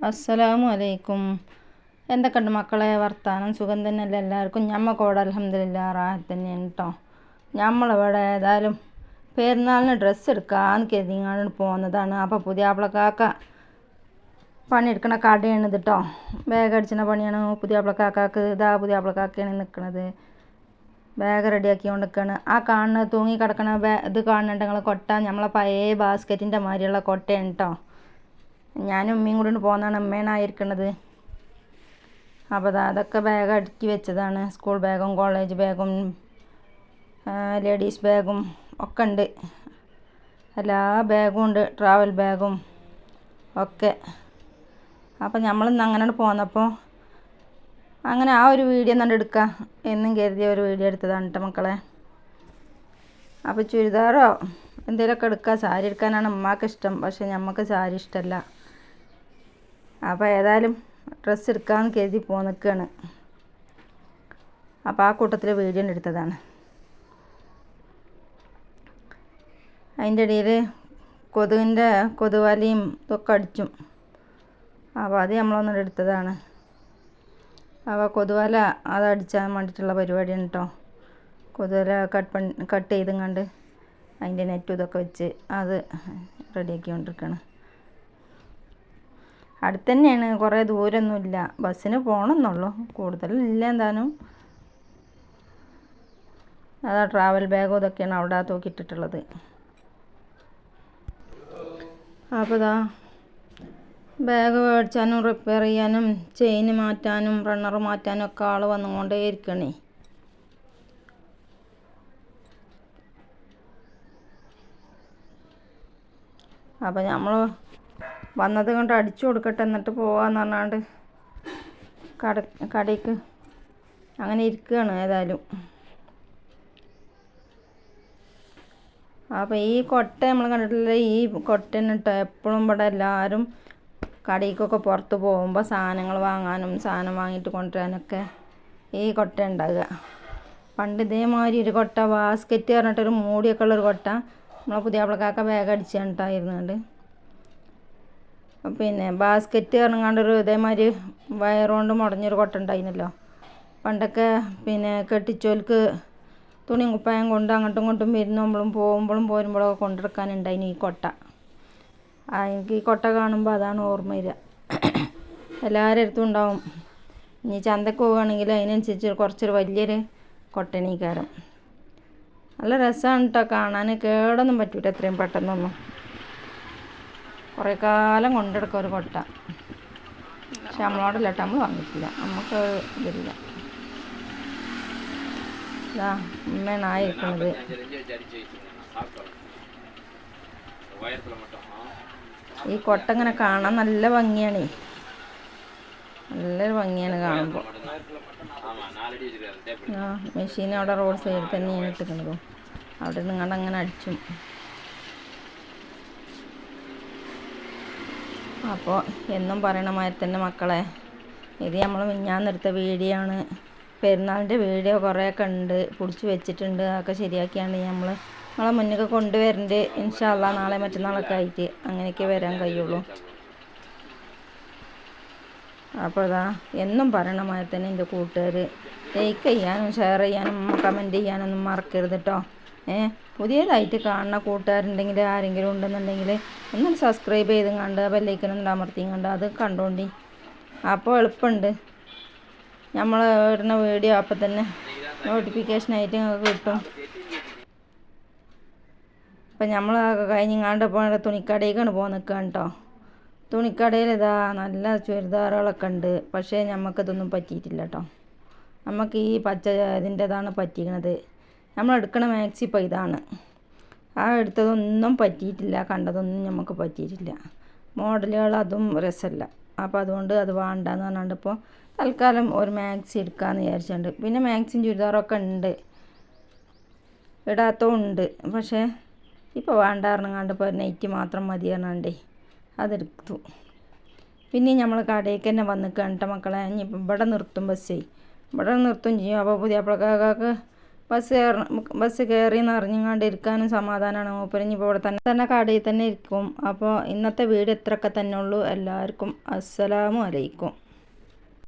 അസ്സലാമു അലൈക്കും. എന്തൊക്കെയുണ്ട് മക്കളെ വർത്താനം? സുഖം തന്നെയല്ലേ എല്ലാവർക്കും? ഞമ്മക്കോടെ അൽഹംദുലില്ലാ റാഹത്ത് തന്നെയാണ് കേട്ടോ. നമ്മളിവിടെ ഏതായാലും പെരുന്നാളിന് ഡ്രസ്സ് എടുക്കാമെന്ന് കരുതിങ്ങാണ്ട് പോകുന്നതാണ്. അപ്പോൾ പുതിയാപ്ലക്കാക്ക പണിയെടുക്കണ കടയാണ് ഇത് കേട്ടോ. ബാഗ് അടിച്ചിന പണിയാണ് പുതിയാപ്ലക്കാക്കാക്ക്. ഇതാ പുതിയാപ്ലക്കാക്കയാണ് നിൽക്കുന്നത്. ബാഗ് റെഡിയാക്കി കൊണ്ട് നിൽക്കുകയാണ്. ആ കാണുന്ന തൂങ്ങി കിടക്കണ ഇത് കാണുന്നുണ്ട് നിങ്ങൾ? കൊട്ട നമ്മളെ പഴയ ബാസ്ക്കറ്റിൻ്റെ മാതിരിയുള്ള കൊട്ടയാണ് കേട്ടോ. ഞാനും ഉമ്മയും കൂടി പോകുന്നതാണ്. ഉമ്മയാണ് ആയിരിക്കുന്നത്. അപ്പോൾ അതൊക്കെ ബാഗ് അടുക്കി വെച്ചതാണ്. സ്കൂൾ ബാഗും കോളേജ് ബാഗും ലേഡീസ് ബാഗും ഒക്കെ ഉണ്ട്. എല്ലാ ബാഗും ഉണ്ട്, ട്രാവൽ ബാഗും ഒക്കെ. അപ്പോൾ നമ്മളിന്ന് അങ്ങനെ പോന്നപ്പോൾ അങ്ങനെ ആ ഒരു വീഡിയോ തന്നെ എടുക്കുക എന്നും കരുതിയ ഒരു വീഡിയോ എടുത്തതാണ് കേട്ടോ മക്കളെ. അപ്പോൾ ചുരിദാറോ എന്തെങ്കിലുമൊക്കെ എടുക്കുക. സാരി എടുക്കാനാണ് ഉമ്മാക്ക് ഇഷ്ടം, പക്ഷേ നമുക്ക് സാരി ഇഷ്ടമല്ല. അപ്പോൾ ഏതായാലും ഡ്രസ്സ് എടുക്കാമെന്ന് കരുതി നിൽക്കുകയാണ്. അപ്പോൾ ആ കൂട്ടത്തിൽ വീഡിയോ എടുത്തതാണ്. അതിൻ്റെ ഇടയിൽ കൊതുവലയും ഇതൊക്കെ അടിച്ചും. അപ്പോൾ അത് നമ്മളൊന്നും എടുത്തതാണ്. അപ്പോൾ കൊതുവല അത് അടിച്ചാൻ വേണ്ടിയിട്ടുള്ള പരിപാടിയാണ് കേട്ടോ. കൊതുവല കട്ട് ചെയ്തും കണ്ട് അതിൻ്റെ നെറ്റും ഇതൊക്കെ വെച്ച് അത് റെഡിയാക്കി കൊണ്ടിരിക്കുകയാണ്. അടുത്ത് തന്നെയാണ്, കുറേ ദൂരമൊന്നുമില്ല. ബസ്സിന് പോകണമെന്നുള്ളൂ, കൂടുതലില്ല. എന്തായാലും അതാ ട്രാവൽ ബാഗും ഇതൊക്കെയാണ് അവിടെ തൂക്കിയിട്ടിട്ടുള്ളത്. അപ്പോൾ ഇതാ ബാഗ് മേടിച്ചാനും റിപ്പയർ ചെയ്യാനും ചെയിൻ മാറ്റാനും റണ്ണർ മാറ്റാനും ഒക്കെ ആൾ വന്നുകൊണ്ടേ ഇരിക്കണേ. അപ്പോൾ നമ്മൾ വന്നത് കൊണ്ട് അടിച്ചു കൊടുക്കട്ടെ, എന്നിട്ട് പോകാമെന്ന് പറഞ്ഞാണ്ട് കടയ്ക്ക് അങ്ങനെ ഇരിക്കുകയാണ് ഏതായാലും. അപ്പോൾ ഈ കൊട്ട നമ്മൾ കണ്ടിട്ടില്ല, ഈ കൊട്ടന് കേട്ടോ എപ്പോഴും ഇവിടെ എല്ലാവരും കടയ്ക്കൊക്കെ പുറത്ത് പോകുമ്പോൾ സാധനങ്ങൾ വാങ്ങാനും സാധനം വാങ്ങിയിട്ട് കൊണ്ടുവരാനൊക്കെ ഈ കൊട്ട ഉണ്ടാകുക. പണ്ട് ഇതേമാതിരി ഒരു കൊട്ട ബാസ്ക്കറ്റ് പറഞ്ഞിട്ടൊരു മൂടിയൊക്കെ ഉള്ളൊരു കൊട്ട നമ്മളെ പുതിയാപ്ലക്കാക്ക ബാഗ് അടിച്ചു കണ്ടിട്ടായിരുന്നുണ്ട്. പിന്നെ ബാസ്ക്കറ്റ് പറഞ്ഞാണ്ടൊരു ഇതേമാതിരി വയറുകൊണ്ട് മുടഞ്ഞൊരു കൊട്ട ഉണ്ടായിരുന്നല്ലോ പണ്ടൊക്കെ. പിന്നെ കെട്ടിച്ചോൽക്ക് തുണിയും കുപ്പായം കൊണ്ട് അങ്ങോട്ടും ഇങ്ങോട്ടും വരുമ്പോഴും പോകുമ്പോഴും പോരുമ്പോഴൊക്കെ കൊണ്ടെടുക്കാനുണ്ടായിന് ഈ കൊട്ട. എനിക്ക് ഈ കൊട്ട കാണുമ്പോൾ അതാണ് ഓർമ്മ വരിക. എല്ലാവരുടെ അടുത്തും ഉണ്ടാവും. ഇനി ചന്തക്ക് പോവുകയാണെങ്കിൽ അതിനനുസരിച്ച് കുറച്ചൊരു വലിയൊരു കൊട്ടനീക്കാരം. നല്ല രസമാണ് കേട്ടോ കാണാൻ. കേടൊന്നും പറ്റൂല എത്രയും പെട്ടെന്നൊന്നും. കുറേ കാലം കൊണ്ടെടുക്കുക ഒരു കൊട്ട. പക്ഷെ നമ്മളോടല്ല കേട്ടോ, നമ്മൾ വാങ്ങിയിട്ടില്ല, നമുക്ക് ഇതില്ല. ഇതാ ഉമ്മയാണ് ആയിരിക്കുന്നത്. ഈ കൊട്ട ഇങ്ങനെ കാണാൻ നല്ല ഭംഗിയാണ്, നല്ലൊരു ഭംഗിയാണ് കാണുമ്പോൾ. മെഷീൻ അവിടെ റോഡ് സൈഡിൽ തന്നെയാണ് ഇട്ടിരിക്കുന്നത്. അവിടെ നിങ്ങളുടെ അങ്ങനെ അടിച്ചും. അപ്പോൾ എന്നും പറയണ മാതിരി തന്നെ മക്കളെ, ഇത് നമ്മൾ മിഞ്ഞാന്നെടുത്ത വീഡിയോ ആണ്. പെരുന്നാളിൻ്റെ വീഡിയോ കുറേയൊക്കെ ഉണ്ട്, പിടിച്ച് വെച്ചിട്ടുണ്ട്. അതൊക്കെ ശരിയാക്കിയാണ് നമ്മളെ മുന്നിലേക്ക് കൊണ്ടുവരേണ്ടത്. ഇൻഷാ അള്ളാ നാളെ മറ്റന്നാളൊക്കെ ആയിട്ട് അങ്ങനെയൊക്കെ വരാൻ കഴിയുള്ളൂ. അപ്പോൾ ഇതാ എന്നും പറയണ മാതിരി തന്നെ എൻ്റെ കൂട്ടുകാർ ലൈക്ക് ചെയ്യാനും ഷെയർ ചെയ്യാനും കമൻറ്റ് ചെയ്യാനൊന്നും മറക്കരുത് കേട്ടോ. പുതിയതായിട്ട് കാണുന്ന കൂട്ടുകാരുണ്ടെങ്കിൽ ആരെങ്കിലും ഉണ്ടെന്നുണ്ടെങ്കിൽ ഒന്ന് സബ്സ്ക്രൈബ് ചെയ്തും കണ്ട് ബെല്ലൈക്കനൊന്നും അമർത്തിയും കണ്ട് അത് കണ്ടോണ്ടി. അപ്പോൾ എളുപ്പമുണ്ട്, നമ്മൾ ഇടുന്ന വീഡിയോ അപ്പം തന്നെ നോട്ടിഫിക്കേഷനായിട്ട് നിങ്ങൾക്ക് കിട്ടും. അപ്പം നമ്മൾ കഴിഞ്ഞങ്ങാണ്ട് ഇപ്പോൾ തുണിക്കടയിലേക്കാണ് നിൽക്കുകയാണ് കേട്ടോ. തുണിക്കടയിൽ ഇതാ നല്ല ചുരിദാറുകളൊക്കെ ഉണ്ട്. പക്ഷേ നമുക്കിതൊന്നും പറ്റിയിട്ടില്ല കേട്ടോ. നമുക്ക് ഈ പച്ച ഇതിൻ്റെതാണ് പറ്റിയിരിക്കുന്നത്. നമ്മൾ എടുക്കണ മാക്സി ഇപ്പോൾ ഇതാണ്. ആ എടുത്തതൊന്നും പറ്റിയിട്ടില്ല, കണ്ടതൊന്നും നമുക്ക് പറ്റിയിട്ടില്ല. മോഡലുകൾ അതും രസമല്ല. അപ്പോൾ അതുകൊണ്ട് അത് വേണ്ടാന്ന് പറഞ്ഞാണ്ട് ഇപ്പോൾ തൽക്കാലം ഒരു മാക്സി എടുക്കാമെന്ന് വിചാരിച്ചിട്ടുണ്ട്. പിന്നെ മാക്സിയും ചുരിദാറൊക്കെ ഉണ്ട്, ഇടാത്തതും ഉണ്ട്. പക്ഷേ ഇപ്പോൾ വേണ്ട പറഞ്ഞാണ്ട് ഇപ്പോൾ നൈറ്റി മാത്രം മതി പറഞ്ഞാണ്ടേ അതെടുത്തു. പിന്നെ നമ്മൾ കടയിലേക്ക് തന്നെ വന്നിട്ട് മക്കളെ. ഇനിയിപ്പോൾ ഇവിടെ നിർത്തും ബസ്സേ, ഇവിടെ നിർത്തും ചെയ്യും. അപ്പോൾ പുതിയാപ്ലക്കാർക്ക് ബസ് കയറി നിറഞ്ഞുകൊണ്ട് ഇരിക്കാനും സമാധാനമാണ്. മൂപ്പരിഞ്ഞിപ്പോൾ ഇവിടെ തന്നെ കടയിൽ തന്നെ ഇരിക്കും. അപ്പോൾ ഇന്നത്തെ വീഡിയോ ഇത്രയൊക്കെ തന്നെ ഉള്ളൂ. എല്ലാവർക്കും അസ്സലാമു അലൈക്കും.